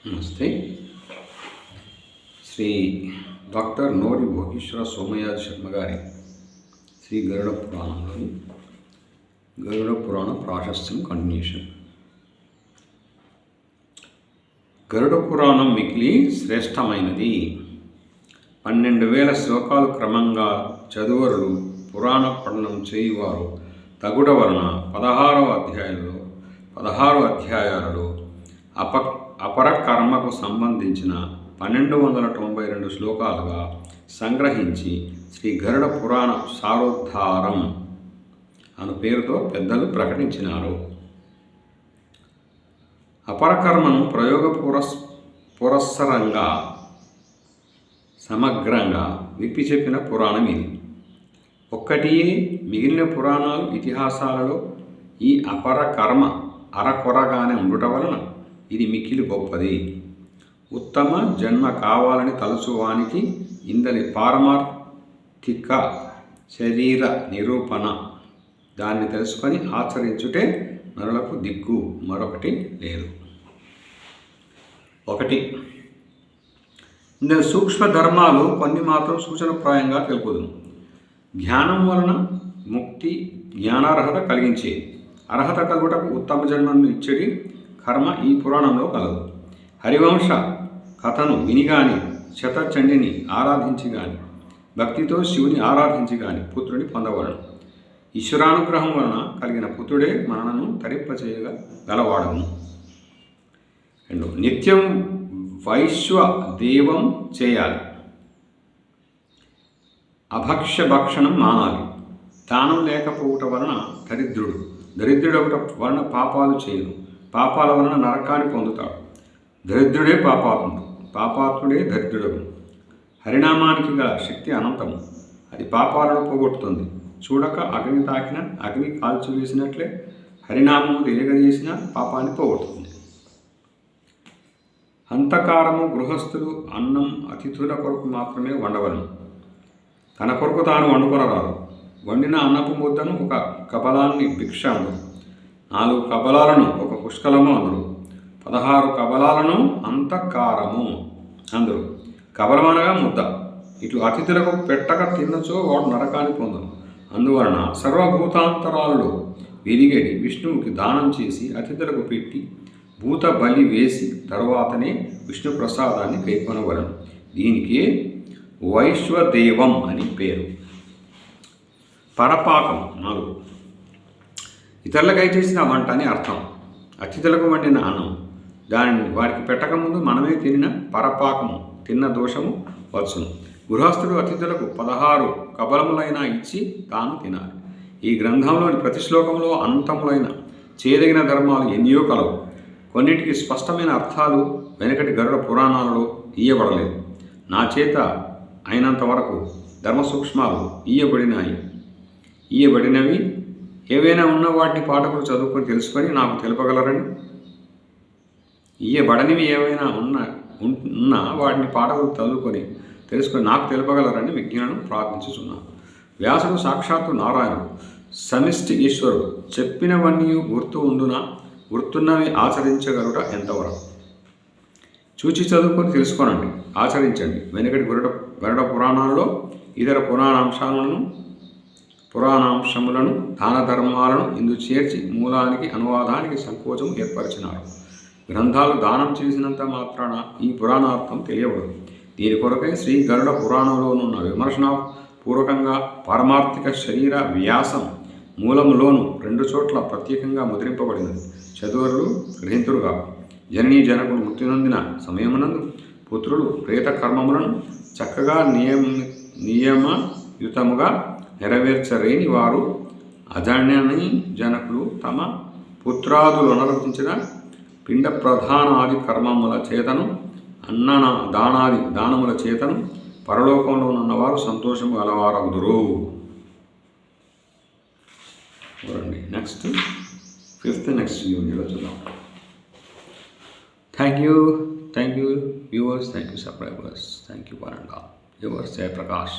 నమస్తే. శ్రీ డాక్టర్ నోరి భోగేశ్వర సోమయాజి శర్మ గారి శ్రీ గరుడ పురాణంలోని గరుడ పురాణ ప్రాశస్త్యం కంటిన్యూషన్. గరుడ పురాణం మిక్కిలి శ్రేష్టమైనది. 12,000 శ్లోకాలు క్రమంగా చదువరులు పురాణ పఠనం చేయువారు తగుట వలన 16 అధ్యాయాలలో అపర కర్మకు సంబంధించిన 1292 శ్లోకాలుగా సంగ్రహించి శ్రీ గరుడ పురాణ సారోద్ధారం అను పేరుతో పెద్దలు ప్రకటించినారు. అపరకర్మను ప్రయోగ పురస్సరంగా సమగ్రంగా విప్పి చెప్పిన పురాణం ఇది. ఒక్కటియే మిగిలిన పురాణాలు ఇతిహాసాలలో ఈ అపర కర్మ అరకొరగానే ఉండుట వలన ఇది మిక్కిలి గొప్పది. ఉత్తమ జన్మ కావాలని తలుచువానికి ఇందలి పారమార్థిక శరీర నిరూపణ దాన్ని తెలుసుకొని ఆచరించుటే నరులకు దిక్కు, మరొకటి లేదు. 1. ఇందులో సూక్ష్మ ధర్మాలు కొన్ని మాత్రం సూచనప్రాయంగా తెలుపుదును. జ్ఞానం వలన ముక్తి, జ్ఞానార్హత కలిగించేది. అర్హత కలుగుటకు ఉత్తమ జన్మను ఇచ్చేది కర్మ ఈ పురాణంలో కలదు. హరివంశ కథను విని గాని, శతచండిని ఆరాధించి గాని, భక్తితో శివుని ఆరాధించి గాని పుత్రుని పొందవలను. ఈశ్వరానుగ్రహం వలన కలిగిన పుత్రుడే మనను తరింపచేయగలవాడను. 2. నిత్యం వైశ్వదేవం చేయాలి. అభక్ష్య భక్షణం మానాలి. దానం లేకపోవటం వలన దరిద్రుడవట వలన పాపాలు చేయను. పాపాల వలన నరకాన్ని పొందుతాడు. దరిద్రుడే పాపాత్ముడే దరిద్రుడవు. హరినామానికి గల శక్తి అనంతము. అది పాపాలను పోగొట్టుతుంది. చూడక అగ్ని తాకిన, అగ్ని కాల్చివేసినట్లే హరినామము తెలియజేసిన పాపాన్ని పోగొడుతుంది. అంతకారము గృహస్థులు అన్నం అతిథుల కొరకు మాత్రమే వండవలను. తన కొరకు తాను వండుకొనరాదు. వండిన అన్నపు ముద్దను ఒక కబలాన్ని భిక్ష అందురు. 4 కబలాలను ఒక పుష్కలము అందురు. 16 కబలాలను అంతకారము అందురు. కబలమనగా ముద్ద. ఇటు అతిథులకు పెట్టక తిన్నచో వాడు నరకాన్ని పొందును. అందువలన సర్వభూతాంతరాలలో వెలిగడి విష్ణువుకి దానం చేసి అతిథులకు పెట్టి భూత బలి వేసి తరువాతనే విష్ణు ప్రసాదాన్ని కైకొనవలను. దీనికి వైశ్వదేవం అని పేరు. పరపాకం 4. ఇతరులకై చేసిన వంట అని అర్థం. అతిథులకు వండిన అన్నం దానిని వారికి పెట్టకముందు మనమే తినిన పరపాకము తిన్న దోషము వచ్చును. గృహస్థుడు అతిథులకు 16 కబలములైన ఇచ్చి తాను తినాలి. ఈ గ్రంథంలోని ప్రతి శ్లోకంలో అంతములైన చేయదగిన ధర్మాలు ఎన్నో కలవు. కొన్నిటికి స్పష్టమైన అర్థాలు వెనకటి గరుడ పురాణాలలో ఇయ్యబడలేదు. నా చేత అయినంత వరకు ధర్మ సూక్ష్మాలు ఇయ్యబడినవి ఏవైనా ఉన్న వాటిని పాఠకులు చదువుకొని తెలుసుకొని నాకు తెలుపగలరని, ఇయ్యబడనివి ఏవైనా ఉన్న వాటిని పాఠకులు చదువుకొని తెలుసుకొని నాకు తెలుపగలరని విజ్ఞానం ప్రార్థించుచున్నాను. వ్యాసుడు సాక్షాత్తు నారాయణుడు, సమిష్టి ఈశ్వరుడు. చెప్పినవన్నీ గుర్తున్నవి ఆచరించగలుగుట ఎంతవరకు? చూచి చదువుకొని తెలుసుకోనండి, ఆచరించండి. వెనుకటి గరుడ పురాణాలలో ఇతర పురాణాంశములను దాన ధర్మాలను ఇందు చేర్చి మూలానికి అనువాదానికి సంకోచం ఏర్పరిచినారు. గ్రంథాలు దానం చేసినంత మాత్రాన ఈ పురాణార్థం తెలియబడదు. దీని కొరకై శ్రీ గరుడ పురాణంలోనున్న విమర్శనాపూర్వకంగా పారమార్థిక శరీర వ్యాసం మూలములోను 2 చోట్ల ప్రత్యేకంగా ముద్రింపబడినది. చదువరులు గ్రహింతురుగా జననీ జనకులు మృతి నొందిన సమయమునందు పుత్రులు ప్రేత కర్మములను చక్కగా నియమయుతముగా నెరవేర్చరేని వారు అజననీ జనకులు తమ పుత్రాదులు అనురచించిన పిండ ప్రధానాది కర్మముల చేతను దానముల చేతను పరలోకంలో ఉన్నవారు సంతోషము గలవారగుదురు. నెక్స్ట్ 5th నెక్స్ట్ యూనిట్లో చూద్దాం. Thank you viewers, thank you subscribers, thank you for and all. Yours Jayaprakash.